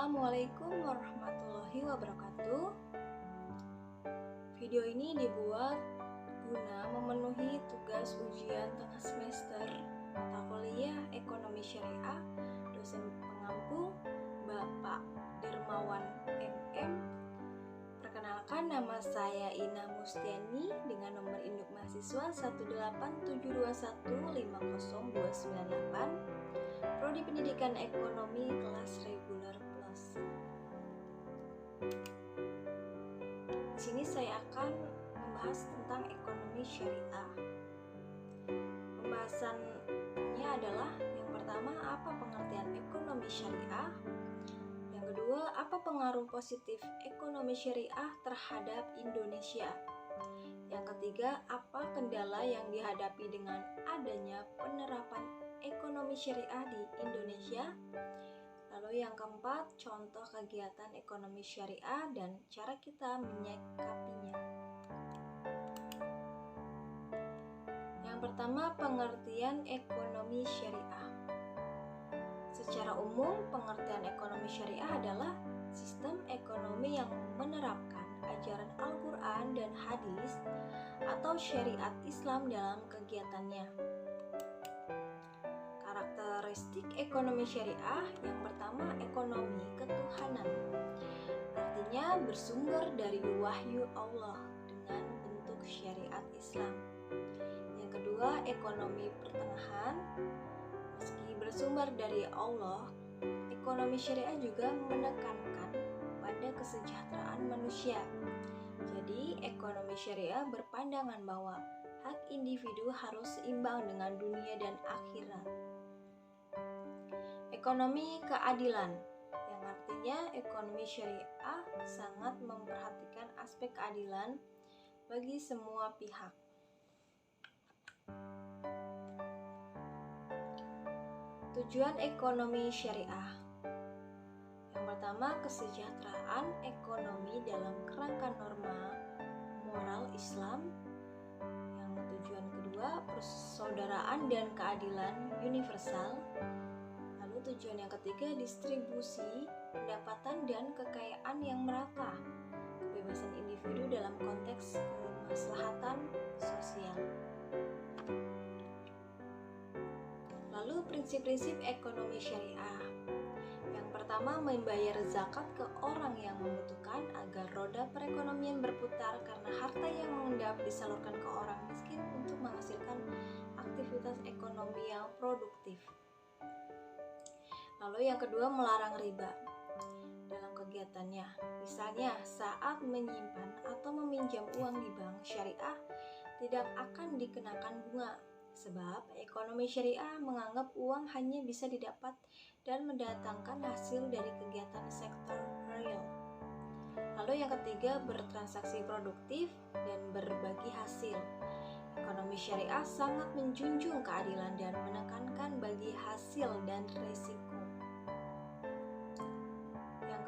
Assalamualaikum warahmatullahi wabarakatuh. Video ini dibuat guna memenuhi tugas ujian tengah semester mata kuliah Ekonomi Syariah dosen pengampu Bapak Dermawan MM. Perkenalkan, nama saya Ina Mustiani dengan nomor induk mahasiswa 18721502998, Prodi Pendidikan Ekonomi kelas reguler plus. Di sini saya akan membahas tentang ekonomi syariah. Pembahasannya adalah yang pertama, apa pengertian ekonomi syariah? Yang kedua, apa pengaruh positif ekonomi syariah terhadap Indonesia? Yang ketiga, apa kendala yang dihadapi dengan adanya penerapan ekonomi syariah di Indonesia? Lalu yang keempat, contoh kegiatan ekonomi syariah dan cara kita menyikapinya. Yang pertama, pengertian ekonomi syariah. Secara umum, pengertian ekonomi syariah adalah sistem ekonomi yang menerapkan ajaran Al-Quran dan hadis atau syariat Islam dalam kegiatannya. Karakteristik ekonomi syariah, yang pertama, ekonomi ketuhanan, artinya bersumber dari wahyu Allah dengan bentuk syariat Islam. Yang kedua, ekonomi pertengahan, meski bersumber dari Allah, ekonomi syariah juga menekankan pada kesejahteraan manusia. Jadi, ekonomi syariah berpandangan bahwa hak individu harus seimbang dengan dunia dan akhirat. Ekonomi keadilan, yang artinya ekonomi syariah sangat memperhatikan aspek keadilan bagi semua pihak. Tujuan ekonomi syariah. Yang pertama, kesejahteraan ekonomi dalam kerangka norma moral Islam. Yang tujuan kedua, persaudaraan dan keadilan universal. Tujuan yang ketiga, distribusi pendapatan dan kekayaan yang merata, kebebasan individu dalam konteks kemaslahatan sosial. Lalu prinsip-prinsip ekonomi syariah. Yang pertama, membayar zakat ke orang yang membutuhkan agar roda perekonomian berputar, karena harta yang mengendap disalurkan ke orang miskin untuk menghasilkan aktivitas ekonomi yang produktif. Lalu yang kedua, melarang riba dalam kegiatannya. Misalnya, saat menyimpan atau meminjam uang di bank syariah tidak akan dikenakan bunga, sebab ekonomi syariah menganggap uang hanya bisa didapat dan mendatangkan hasil dari kegiatan sektor real. Lalu yang ketiga, bertransaksi produktif dan berbagi hasil. Ekonomi syariah sangat menjunjung keadilan dan menekankan bagi hasil dan risiko.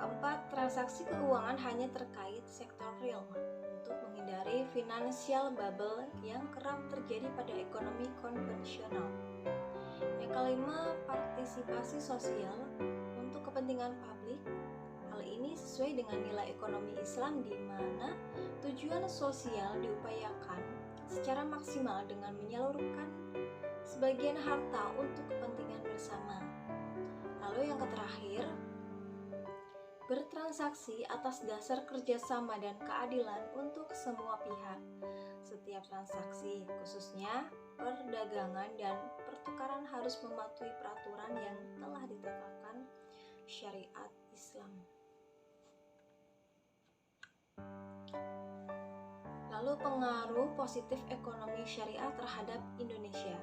Keempat, transaksi keuangan hanya terkait sektor real untuk menghindari financial bubble yang kerap terjadi pada ekonomi konvensional. Yang kelima, partisipasi sosial untuk kepentingan publik. Hal ini sesuai dengan nilai ekonomi Islam, di mana tujuan sosial diupayakan secara maksimal dengan menyalurkan sebagian harta untuk kepentingan bersama. Lalu yang terakhir, bertransaksi atas dasar kerjasama dan keadilan untuk semua pihak. Setiap transaksi, khususnya perdagangan dan pertukaran, harus mematuhi peraturan yang telah ditetapkan syariat Islam. Lalu pengaruh positif ekonomi syariah terhadap Indonesia.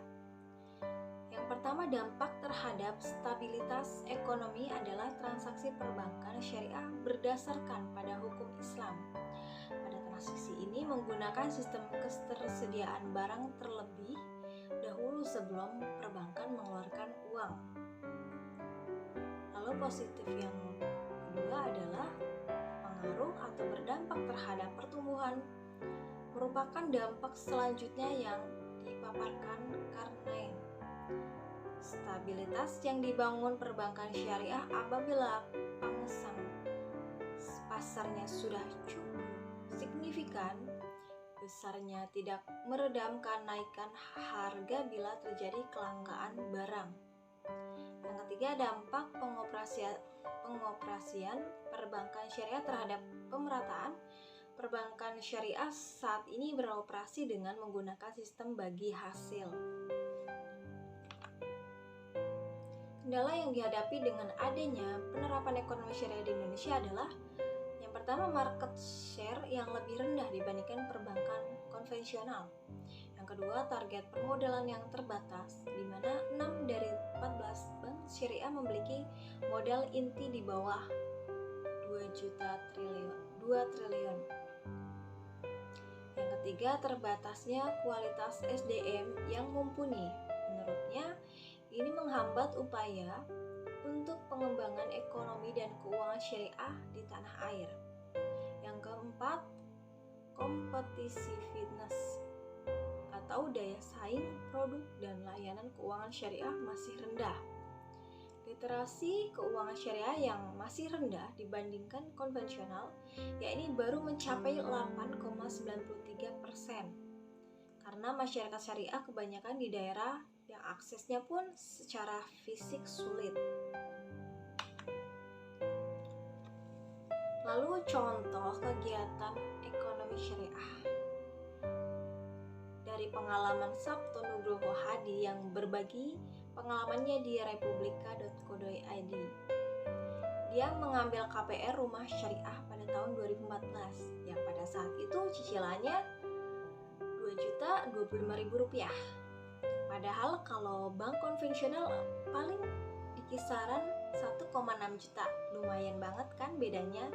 Yang pertama, dampak terhadap stabilitas ekonomi adalah transaksi perbankan syariah berdasarkan pada hukum Islam. Pada transaksi ini menggunakan sistem ketersediaan barang terlebih dahulu sebelum perbankan mengeluarkan uang. Lalu positif yang kedua adalah pengaruh atau berdampak terhadap pertumbuhan, merupakan dampak selanjutnya yang dipaparkan Carney. Stabilitas yang dibangun perbankan syariah apabila pangsang pasarnya sudah cukup signifikan, besarnya tidak meredamkan kenaikan harga bila terjadi kelangkaan barang. Yang ketiga, dampak pengoperasian perbankan syariah terhadap pemerataan. Perbankan syariah saat ini beroperasi dengan menggunakan sistem bagi hasil. Kendala yang dihadapi dengan adanya penerapan ekonomi syariah di Indonesia adalah yang pertama, market share yang lebih rendah dibandingkan perbankan konvensional. Yang kedua, target permodalan yang terbatas, di mana 6 dari 14 bank syariah memiliki modal inti di bawah 2 triliun. Yang ketiga, terbatasnya kualitas SDM yang mumpuni. Menurutnya, ini menghambat upaya untuk pengembangan ekonomi dan keuangan syariah di tanah air. Yang keempat, competitiveness atau daya saing produk dan layanan keuangan syariah masih rendah. Literasi keuangan syariah yang masih rendah dibandingkan konvensional, yakni baru mencapai 8,93%. Karena masyarakat syariah kebanyakan di daerah yang aksesnya pun secara fisik sulit. Lalu contoh kegiatan ekonomi syariah. Dari pengalaman Sabto Nugroho Hadi yang berbagi pengalamannya di republika.co.id. Dia mengambil KPR rumah syariah pada tahun 2014 yang pada saat itu cicilannya Rp2.025.000. Padahal kalau bank konvensional paling di kisaran 1,6 juta. Lumayan banget kan bedanya.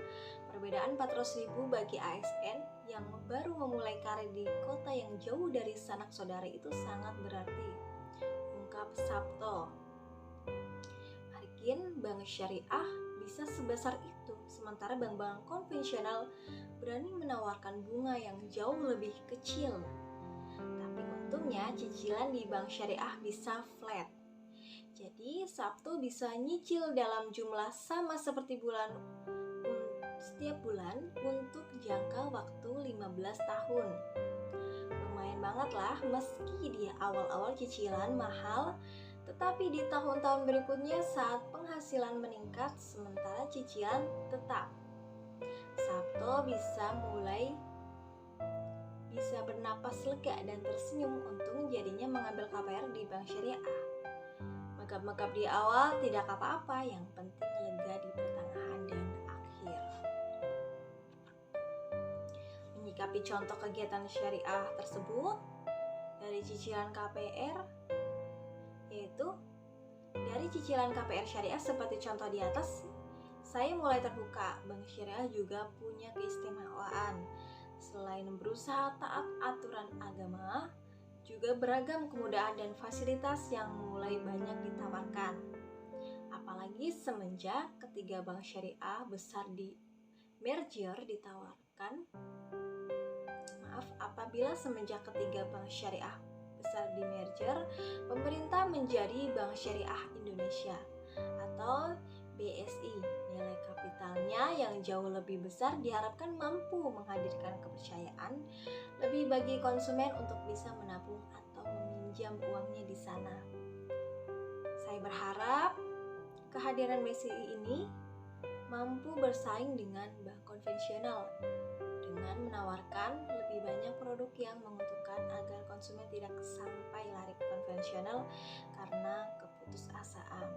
Perbedaan 400.000 bagi ASN yang baru memulai karir di kota yang jauh dari sanak saudara itu sangat berarti, ungkap Sabto. Mungkin bank syariah bisa sebesar itu, sementara bank-bank konvensional berani menawarkan bunga yang jauh lebih kecil. Tapi untungnya cicilan di bank syariah bisa flat. Jadi Sabto bisa nyicil dalam jumlah sama seperti setiap bulan untuk jangka waktu 15 tahun. Lumayan banget lah, meski di awal-awal cicilan mahal, tetapi di tahun-tahun berikutnya saat penghasilan meningkat sementara cicilan tetap, Sabto bisa bernapas lega dan tersenyum untung jadinya mengambil KPR di bank syariah. Megap-megap di awal tidak apa-apa, yang penting lega di pertengahan dan akhir. Menyikapi contoh kegiatan syariah tersebut dari cicilan KPR, yaitu dari cicilan KPR syariah seperti contoh di atas, saya mulai terbuka. Bank syariah juga punya keistimewaan. Selain berusaha taat aturan agama, juga beragam kemudahan dan fasilitas yang mulai banyak ditawarkan. Apalagi semenjak ketiga bank syariah besar di merger ditawarkan. Apabila semenjak ketiga bank syariah besar di merger, pemerintah menjadi Bank Syariah Indonesia atau BSI. Nilai kapitalnya yang jauh lebih besar diharapkan mampu menghadirkan kepercayaan lebih bagi konsumen untuk bisa menabung atau meminjam uangnya di sana. Saya berharap kehadiran BSI ini mampu bersaing dengan bank konvensional dengan menawarkan lebih banyak produk yang menguntungkan agar konsumen tidak sampai lari ke konvensional karena keputusasaan.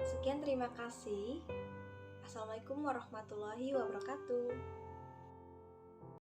Sekian, terima kasih. Assalamualaikum warahmatullahi wabarakatuh.